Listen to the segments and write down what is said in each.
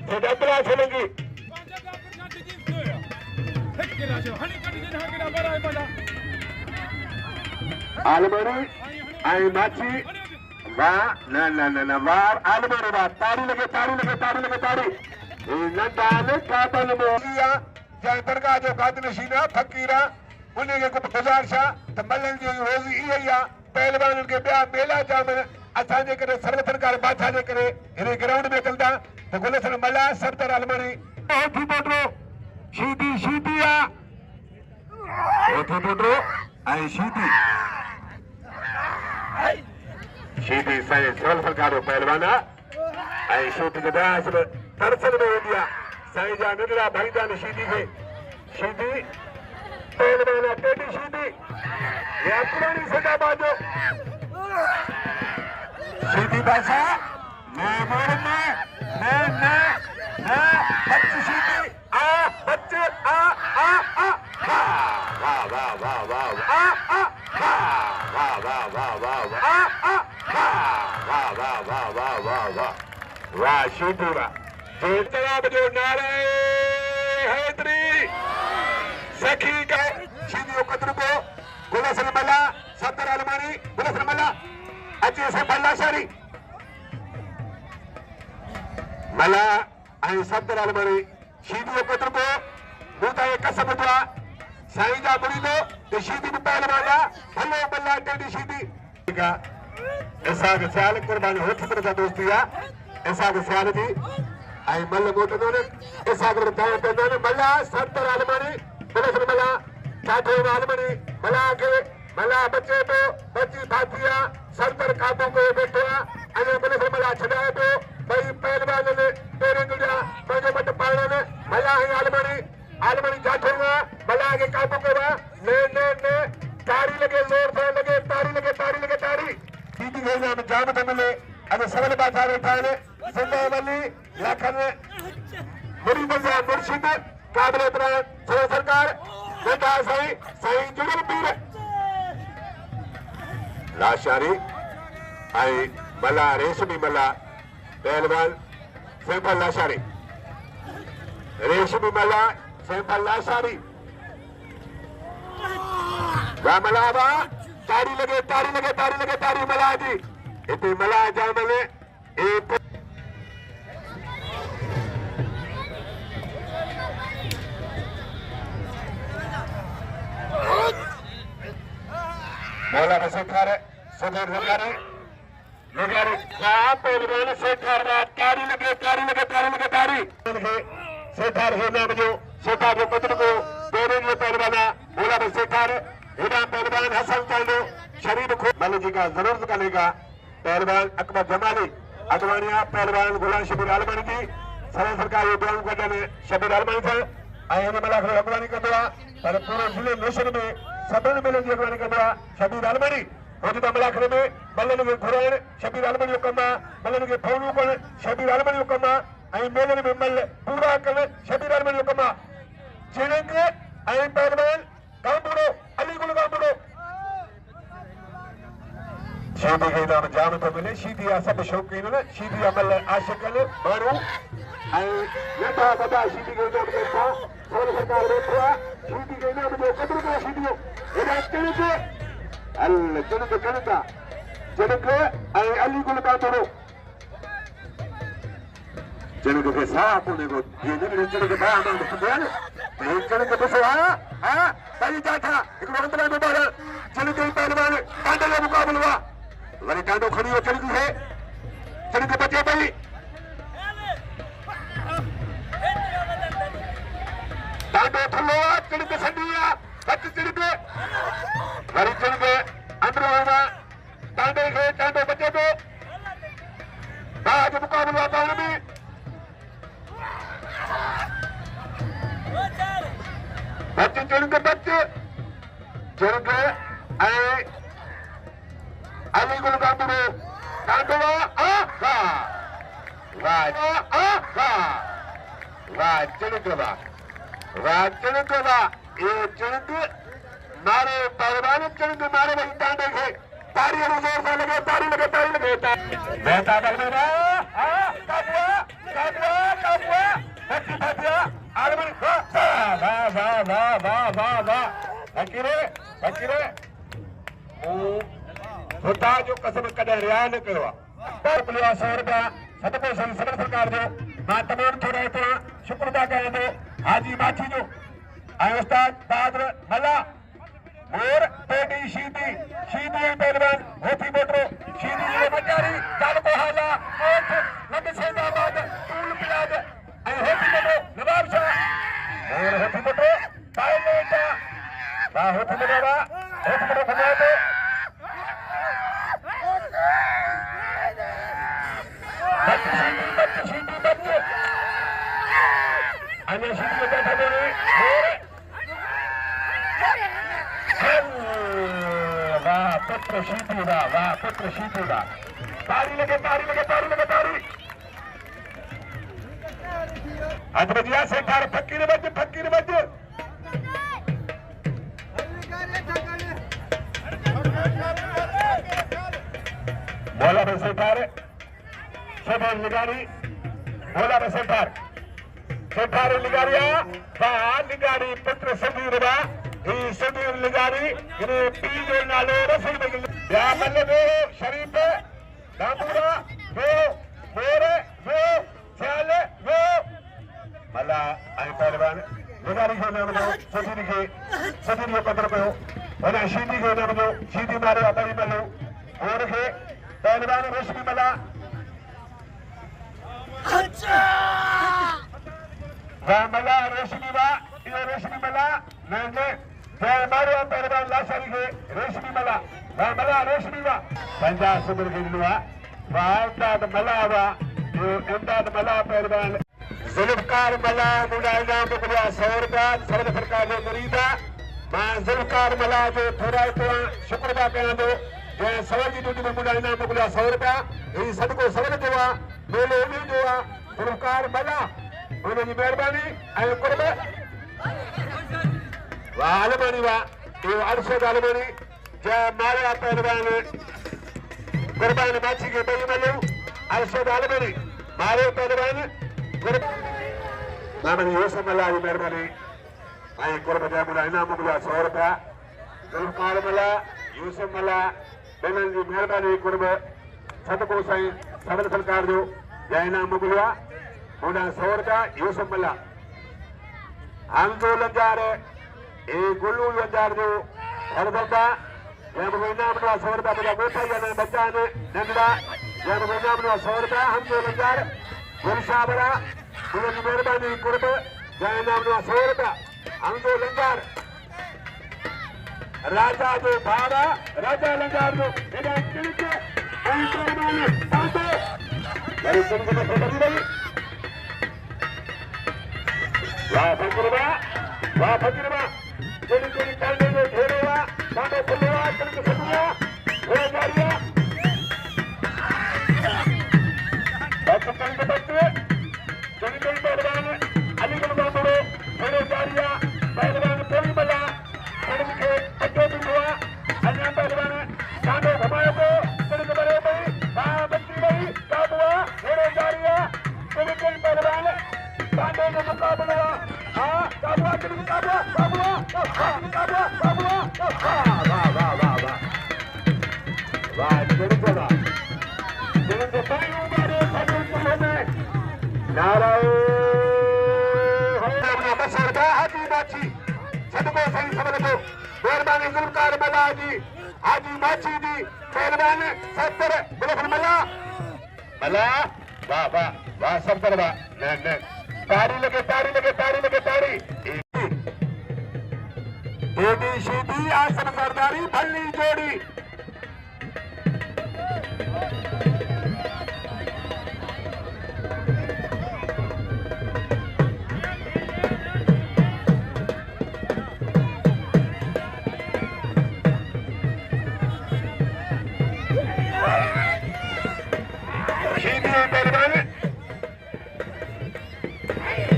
Sedaplah selagi. Almari, ay machi, va, na, var, almari va, tari lagi. Nandane kapan molia, jangan terkado kado nashina, fakira, उन्हें के कुछ गुजार शाह तमल्लन जो रोज़ी इया पहलवान उनके ब्याह मेला जामन असांजे करे सर्वथन कार बाछा जे करे इन्हें ग्राउंड में चलता तो गोले सन मला सब तरह अलमरी ओथी बोटरो शीतिया ओथी बोटरो आई शीति साई सर्वथन कार पहलवाना आई शीति के दास में तरसल में इंडिया साई जा निकला भाईजान शीति के शीति पहलवाना टेडी शीदी या पुरानी सदा बाजो शीदी बासा मैं मोड़ना मैं बच्चे शीदी बच्चे वाह शीदी वाह जेल जवाब जो नारे हैदरी सखी का शीदियों कदर को गुलशन मला सत्तर अलमारी गुलशन मला अजय से बल्ला शारी मला आई सत्तर अलमारी शीदियों कदर को होता है कसम दुआ साईजा बुरी लो तो शीदी में पहले वाला भलो बल्ला टेडी शीदी का ऐसा के ख्याल कुर्बानी होती तरह दोस्तिया ऐसा के ख्याल थी आई मल्ल मोटनो ने ऐसा कर बताया तो ने मला सत्तर अलमारी गुलशन मला चाटे अलमारी मला के मला बच्चे तो बच्ची फातिया सत्तर काबू को बैठा अने गुलशन मला छड़ाए तो भाई पहलवान ने तेरे गुजा मुझे मत पाने ने मला है अलमारी चाटूंगा मला के काबू को ने तारी लगे जोर से लगे तारी सीधी गई ना जाम तो मिले अने सवाल बात आ रहा है संजय वाली लाखन मुरी बजा मुर्शिद काबिल इतराम सरकार बेटा सही जुगल पीर लाशारी आई मला रेशमी मला पहलवान सैफल लाशारी रेशमी मला सैफल लाशारी वा मला वा तारी लगे मला जी इतनी मला जामले एक मौला बसेखार सुधीर लगारे कहाँ पहलवान सेठार रात तारी लगे सेठार है नाम जो सेठार जो पत्र को दोनों जो पहलवाना मौला बसेखार हिना पहलवान हसन चालो शरीर को मल जी का जरूर करेगा पहलवान अकबर जमाली अगवानिया पहलवान गुलाम शबीर आलमनी की सरल सरकार उद्योग करने शबीर आलमनी थे आए मला अगवानी कर दिया पर पूरे जिले नेशन में सबन मिले जी अगवानी कर दिया शबीर आलमनी होता मलाखरे में मल्लन के घुराण शबीर आलमनी कमा मल्लन के फौलू कर शबीर आलमनी कमा आई मेलन में मल पूरा कर शबीर आलमनी कमा जिले के आई पहलवान कांबुड़ो अलीगुल कांबुड़ो शीदी के नाम जाम तो मिले शीदी सब शौकीन ने शीदी अमल आशिकन मारू आई यथा बता शीदी के नाम देखा सोल सरकार बैठा शीदी के नाम जो कदर का शीदियो इधर चलते अल चलते आई अलीगुल कांबुड़ो चलते के साथ होने को ये नहीं चलते बाहर में सुबह ये चलते बस हाँ ताई जाता एक मंत्रा में बाहर चलते पहलवान कांडे का मुकाबला वरी टांडो खड़ी हो चली है चली के बचे भाई टांडो थलो चली के संडिया बच चली के वरी चली के अंदर होगा टांडो बचे तो बाहर मुकाबला पाने में बच्चे चली के आए अलीगुल कांबुड़ो कांडवा वाह चलकवा ये चलक मारे पहलवान चलक मारे वही टांडे के तारी जोर से लगे तारी लगे बेटा बल में काबुआ वाह वाह वाह वाह फकीरे फकीरे होता जो कसम कदे रिया न कयो आहे 100 रुपया सदको सही सदर सरकार जो मां तमाम थोड़ा तो शुक्र अदा कयां थो हाजी माछी जो ऐं उस्ताद बहादुर मला मोर पेडी शीदी पहलवान होती मोटरो शीदी जो मचारी तालको हाला कोट लग सैदाबाद टूल प्लाद ऐं होती मोटरो नवाब शाह मोर होती मोटरो पायलट वाह होती मोटरो खबर तो बच्चे अन्य शीदी को बैठा बोले वाह पुत्र शीतुड़ा तारी लगे आज बजिया से कार फकीर बज बोला बसेठार सदर निगारी बोला बसेठार सेठार लिगारिया वाह लिगारी पुत्र सदीर बा ही सदीर लिगारी इने पी जो नालो रसूल बगिल या मल्ले वो शरीफ दामूरा वो मोरे वो चाले वो मला आई पहलवान लिगारी को नाम दो सदीर को कदर कयो और शीदी को नाम दो शीदी मारे अपनी मलो और के पहलवान रश्मि मला अच्छा वाह मला रेशमी मला मैंने मारो पहलवान लाशारी के रेशमी मला रेशमी वा पंजाब सुबर गिल्लुआ वाह इमदाद मला वा जो इमदाद मला पहलवान जुल्फकार मला मुलायना मुगलिया 100 रुपया सरद सरकार जो मुरीदा मां जुल्फकार मला जो थोड़ा तो शुक्र अदा कयां थो जंहिं सवल जी ड्यूटी में मुलायना मुगलिया 100 रुपया ही सदको सवल जो आहे मेलो उन्हीं जो आहे जुल्फकार मला उनकी मेहरबानी ऐं कुर्ब वाह अलमानी वाह ये अरशद अलमानी जय मारिया पहलवान कुर्बान माछी के बई मलो अरशद अलमानी मारे पहलवान मामनी यूसुफ मला की मेहरबानी ऐं कुर्ब जा मुला इनाम मुगलिया 100 रुपया जुल्फकार मला यूसुफ मला ॿिन्हिनि जी मेहरबानी कुर्ब सदको साईं सदर सरकार जो जय इनाम मुगलिया मुला 100 रुपया यूसुफ मला हमदो लंजार ए गुल्लू लंजार जो हरदता या महीना मुला 100 रुपया मुला गोठा या बच्चा ने नंदा या महीना मुला 100 रुपया हमदो लंजार गुलशा बड़ा मुला मेहरबानी कुर्ब जय नाम मुला 100 रुपया हमदो लंजार राजा जो भाड़ा राजा लंजार जो एडा किलके ऐं माने पातो वरी संग में खबर नहीं वाह फकीरबा कोई कांडे जो घेरेवा कांडो खुलेवा कनक सदुआ हो जारिया बस कनक बच्चे कोई पहलवान अलीगढ़ बाबरो हो जारिया पहलवान कोई बला कनक के अटो बिंदुआ अन्य पहलवान कांडो घुमायो को कनक बरे भाई वाह बच्ची भाई काबुआ हो जारिया कोई पहलवान कांडे का मुकाबला हाँ काबुआ वाह बिल्कुल हाजी माछी सदको सही सबल को मेहरबानी जुल्फकार मला जी हाजी माछी जी पहलवान 70 बिल्कुल मला वाह वाह वाह 70 वाह न तारी लगे बेटी शीदी आसन सरदारी भल्ली जोड़ी शीदी पहलवान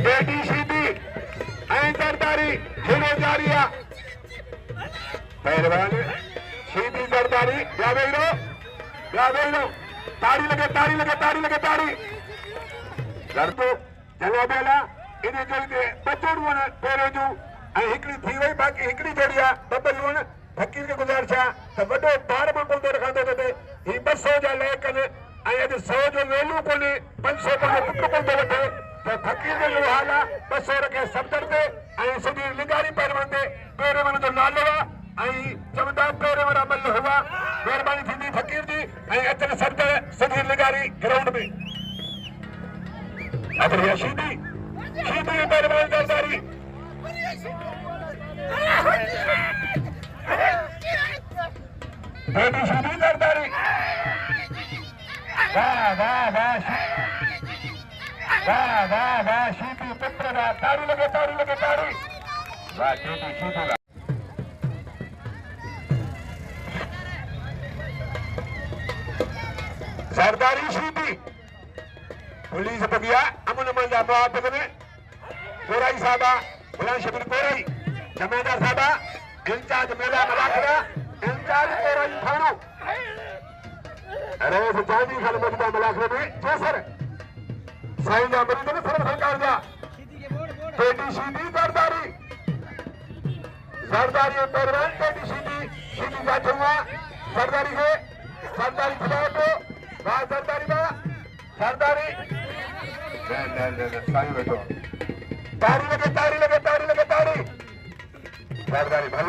बेटी शीदी ऐं सरदारी हिनो जारिया पहलवान शीदी सरदारी या वेलो तारी लगे घर तो जला बेला इन्हें जो बच्चों पेरे जो ऐं हिकिड़ी थी वई बाक़ी हिकिड़ी जोड़ी आहे बबल लूण फकीर खे गुज़ारिश आहे त वॾो बार मां कोन रखंदो त ही 200 जा लय कनि ऐं अॼु 100 जो वेलू कोन्हे 500 कोन्हे कुझु कोन थो वठे त फकीर जो इहो हाल आहे 200 रखे सफ़दर ते ऐं सॼी लिगारी पहलवान ते पहिरें जो नालो आहे ऐं चवंदा पहिरें वारा मल हुआ महिरबानी थींदी फकीर जी ऐं अचनि सफ़दर सॼी लिगारी ग्राउंड में अदर शीदी पहलवान जरदारी बेटी शीदी जरदारी वाह वाह वाह वाह वाह वाह शीदी पुत्र वाह ताड़ी लगे वाह बेटी शीदी सरदारी शीदी पुलिस बगिया अमन मंजा मुआफिक में कोराई साहबा बुलंद शबीर कोराई जमादार साहबा इंचार्ज मेला मलाखड़ा इंचार्ज कोराई थानो अरे जानी खाल मौजूदा मलाखड़े में जैसर साईं जा मरीद में सर्व सरकार जा बेटी शीदी सरदारी पहलवान बेटी शीदी जा चुआ सरदारी के सरदारी खिलाफ को वाह सरदारी बा सरदारी साईं बैठो तारी लगे सरदारी भले